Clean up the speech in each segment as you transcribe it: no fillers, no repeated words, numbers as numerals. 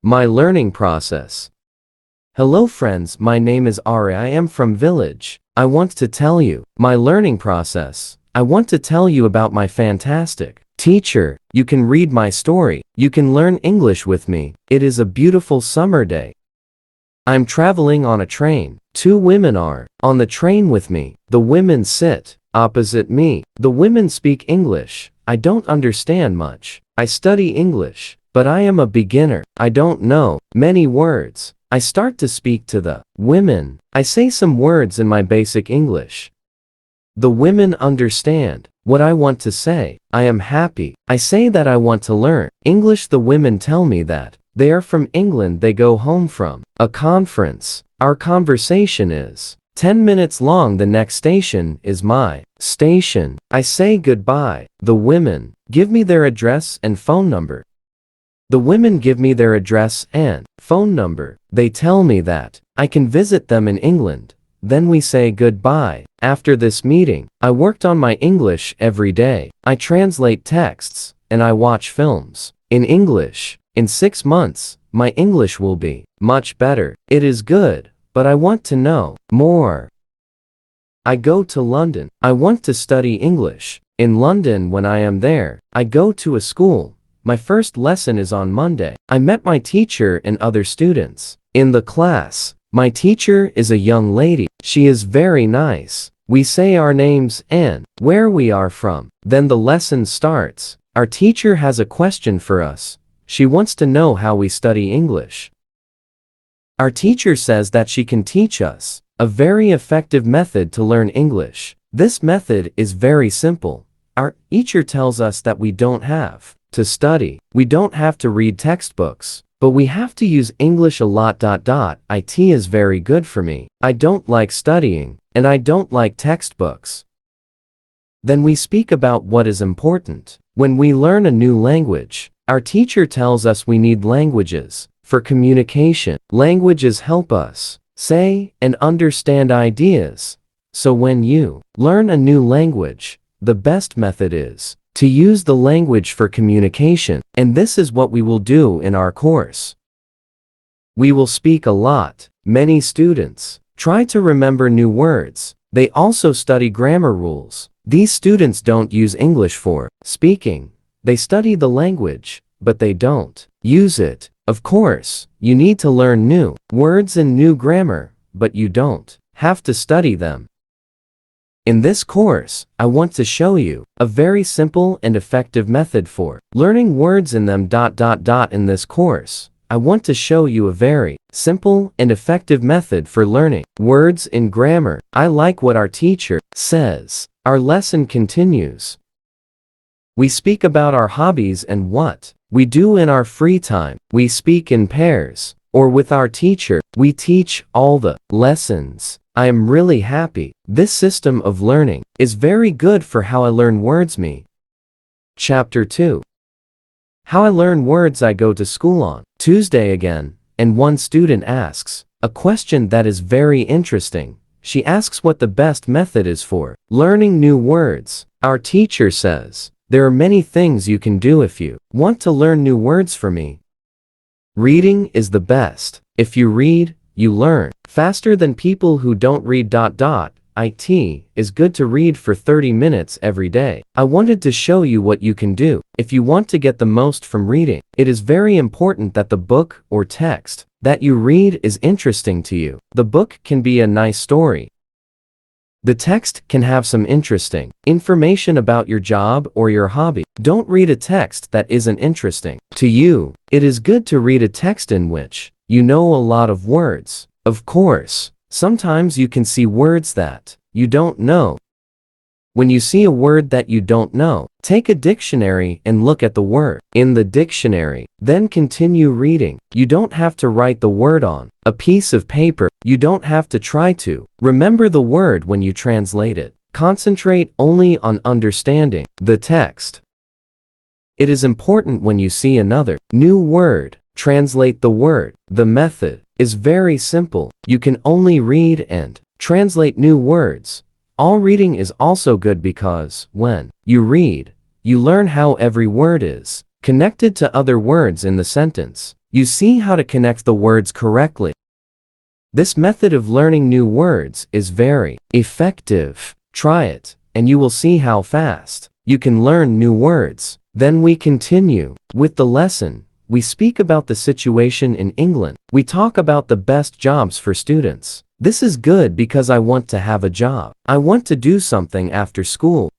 My learning process. Hello friends, my name is Ari. I am from village. I want to tell you my learning process. I want to tell you about my fantastic teacher. You can read my story. You can learn English with me. It is a beautiful summer day. I'm traveling on a train. Two women are on the train with me. The women sit opposite me. The women speak English. I don't understand much. I study English, but I am a beginner. I don't know many words. I start to speak to the women. I say some words in my basic English. The women understand what I want to say. I am happy. I say that I want to learn English. The women tell me that they are from England. They go home from a conference. Our conversation is 10 minutes long. The next station is my station. I say goodbye. The women give me their address and phone number. The women give me their address and phone number. They tell me that I can visit them in England. Then we say goodbye. After this meeting, I worked on my English every day. I translate texts and I watch films in English. In 6 months, my English will be much better. It is good, but I want to know more. I go to London. I want to study English. In London, when I am there, I go to a school. My first lesson is on Monday. I met my teacher and other students in the class. My teacher is a young lady. She is very nice. We say our names and where we are from. Then the lesson starts. Our teacher has a question for us. She wants to know how we study English. Our teacher says that she can teach us a very effective method to learn English. This method is very simple. Our teacher tells us that we don't have to study. We don't have to read textbooks, but we have to use English a lot. It is very good for me. I don't like studying, and I don't like textbooks. Then we speak about what is important. When we learn a new language, our teacher tells us we need languages for communication. Languages help us say and understand ideas. So when you learn a new language, the best method is to use the language for communication, and this is what we will do in our course. We will speak a lot. Many students try to remember new words. They also study grammar rules. These students don't use English for speaking. They study the language, but they don't use it. Of course, you need to learn new words and new grammar, but you don't have to study them. In this course, I want to show you a very simple and effective method for learning words in them. In this course, I want to show you a very simple and effective method for learning words in grammar. I like what our teacher says. Our lesson continues. We speak about our hobbies and what we do in our free time. We speak in pairs or with our teacher. We teach all the lessons. I am really happy. This system of learning is very good for how I learn words. Chapter 2. How I learn words. I go to school on Tuesday again, and one student asks a question that is very interesting. She asks what the best method is for learning new words. Our teacher says, there are many things you can do if you want to learn new words. For me, reading is the best. If you read, you learn faster than people who don't read. It is good to read for 30 minutes every day. I wanted to show you what you can do if you want to get the most from reading. It is very important that the book or text that you read is interesting to you. The book can be a nice story. The text can have some interesting information about your job or your hobby. Don't read a text that isn't interesting to you. It is good to read a text in which you know a lot of words. Of course, sometimes you can see words that you don't know. When you see a word that you don't know, take a dictionary and look at the word in the dictionary. Then continue reading. You don't have to write the word on a piece of paper. You don't have to try to remember the word when you translate it. Concentrate only on understanding the text. It is important when you see another new word, translate the word. The method is very simple. You can only read and translate new words. All reading is also good because when you read, you learn how every word is connected to other words in the sentence. You see how to connect the words correctly. This method of learning new words is very effective. Try it, and you will see how fast you can learn new words. Then we continue with the lesson. We speak about the situation in England. We talk about the best jobs for students. This is good because I want to have a job. I want to do something after school.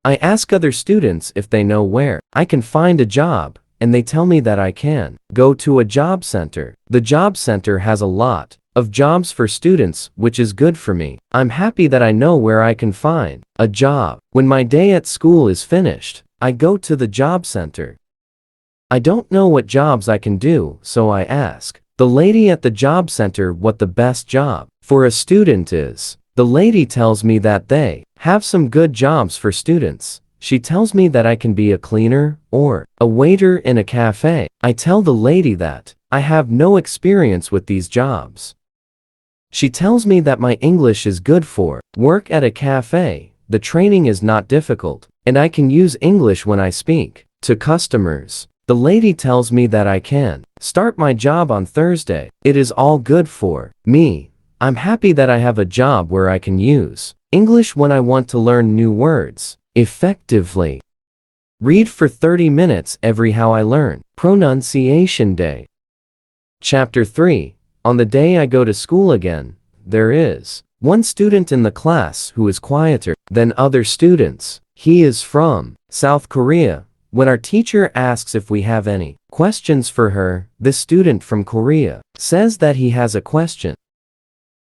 I ask other students if they know where I can find a job, and they tell me that I can go to a job center. The job center has a lot of jobs for students, which is good for me. I'm happy that I know where I can find a job. When my day at school is finished, I go to the job center. I don't know what jobs I can do, so I ask the lady at the job center what the best job for a student is. The lady tells me that they have some good jobs for students. She tells me that I can be a cleaner or a waiter in a cafe. I tell the lady that I have no experience with these jobs. She tells me that my English is good for work at a cafe. The training is not difficult, and I can use English when I speak to customers. The lady tells me that I can start my job on Thursday. It is all good for me. I'm happy that I have a job where I can use English when I want to learn new words effectively. Read for 30 minutes every How I Learn Pronunciation Day. Chapter 3. On the day I go to school again, there is one student in the class who is quieter than other students. He is from South Korea. When our teacher asks if we have any questions for her, this student from Korea says that he has a question.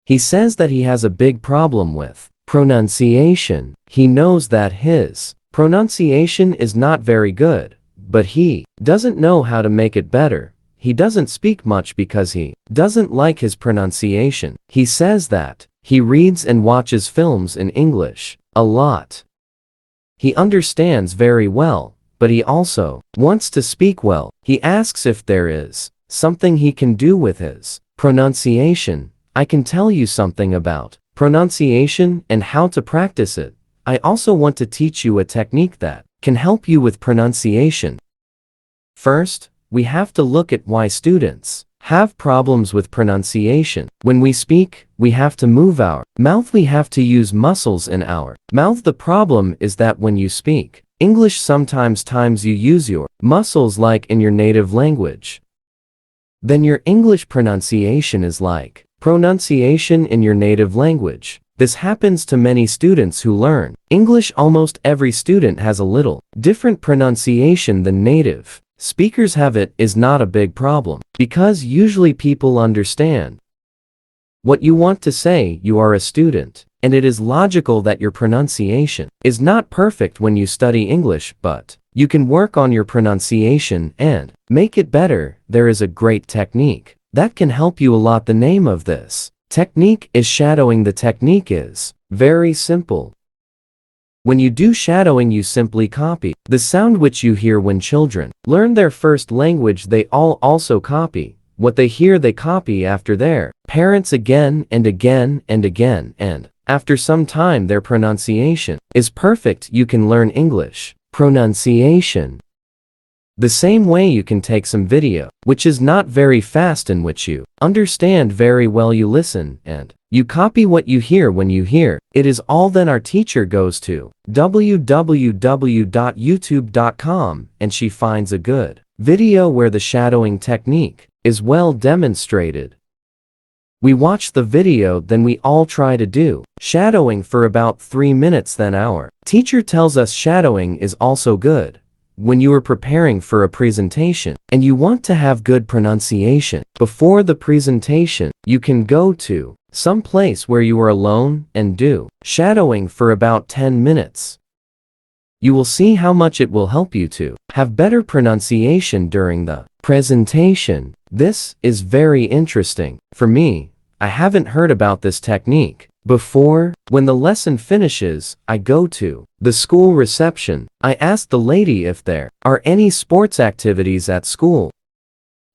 He says that he has a big problem with pronunciation. He knows that his pronunciation is not very good, but he doesn't know how to make it better. He doesn't speak much because he doesn't like his pronunciation. He says that he reads and watches films in English a lot. He understands very well, but he also wants to speak well. He asks if there is something he can do with his pronunciation. I can tell you something about pronunciation and how to practice it. I also want to teach you a technique that can help you with pronunciation. First, we have to look at why students have problems with pronunciation. When we speak, we have to move our mouth. We have to use muscles in our mouth. The problem is that when you speak English, sometimes you use your muscles like in your native language. Then your English pronunciation is like pronunciation in your native language. This happens to many students who learn English. Almost every student has a little different pronunciation than native speakers have. It is not a big problem, because usually people understand what you want to say. You are a student, and it is logical that your pronunciation is not perfect when you study English, but you can work on your pronunciation and make it better. There is a great technique that can help you a lot. The name of this technique is shadowing. The technique is very simple. When you do shadowing, you simply copy the sound which you hear when children learn their first language. They all also copy what they hear. They copy after their parents again and again and again, and after some time their pronunciation is perfect. You can learn English pronunciation the same way. You can take some video which is not very fast, in which you understand very well. You listen and you copy what you hear when you hear. It is all. Then our teacher goes to www.youtube.com and she finds a good video where the shadowing technique is well demonstrated. We watch the video, then we all try to do shadowing for about 3 minutes. Then our teacher tells us shadowing is also good when you are preparing for a presentation and you want to have good pronunciation before the presentation. You can go to some place where you are alone and do shadowing for about 10 minutes. You will see how much it will help you to have better pronunciation during the presentation. This is very interesting. For me, I haven't heard about this technique before. When the lesson finishes, I go to the school reception. I ask the lady if there are any sports activities at school.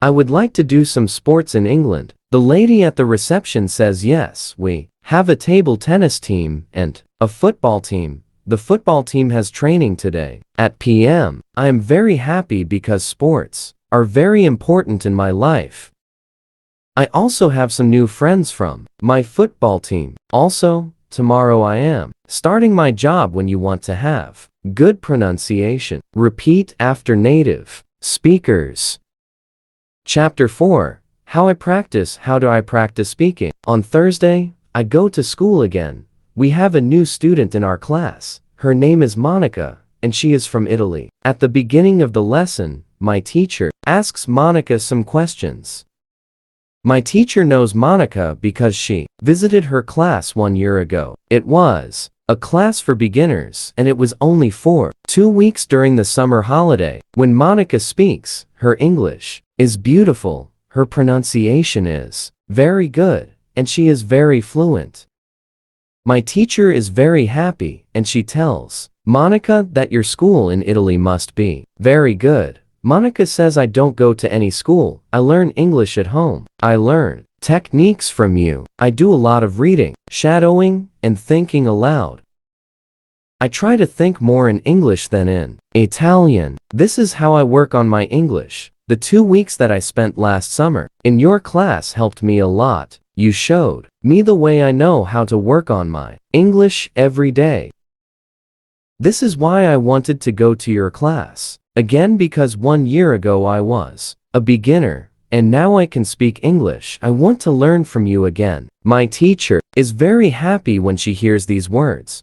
I would like to do some sports in England. The lady at the reception says yes, we have a table tennis team and a football team. The football team has training today at PM. I am very happy because sports are very important in my life. I also have some new friends from my football team. Also, tomorrow I am starting my job when you want to have good pronunciation. Repeat after native speakers. Chapter 4. How I practice. How do I practice speaking? On Thursday, I go to school again. We have a new student in our class. Her name is Monica, and she is from Italy. At the beginning of the lesson, my teacher asks Monica some questions. My teacher knows Monica because she visited her class 1 year ago. It was a class for beginners, and it was only for 2 weeks during the summer holiday. When Monica speaks, her English is beautiful, her pronunciation is very good, and she is very fluent. My teacher is very happy, and she tells Monica that your school in Italy must be very good. Monica says I don't go to any school, I learn English at home. I learn techniques from you. I do a lot of reading, shadowing, and thinking aloud. I try to think more in English than in Italian. This is how I work on my English. The 2 weeks that I spent last summer in your class helped me a lot. You showed me the way I know how to work on my English every day. This is why I wanted to go to your class again, because 1 year ago I was a beginner, and now I can speak English. I want to learn from you again. My teacher is very happy when she hears these words.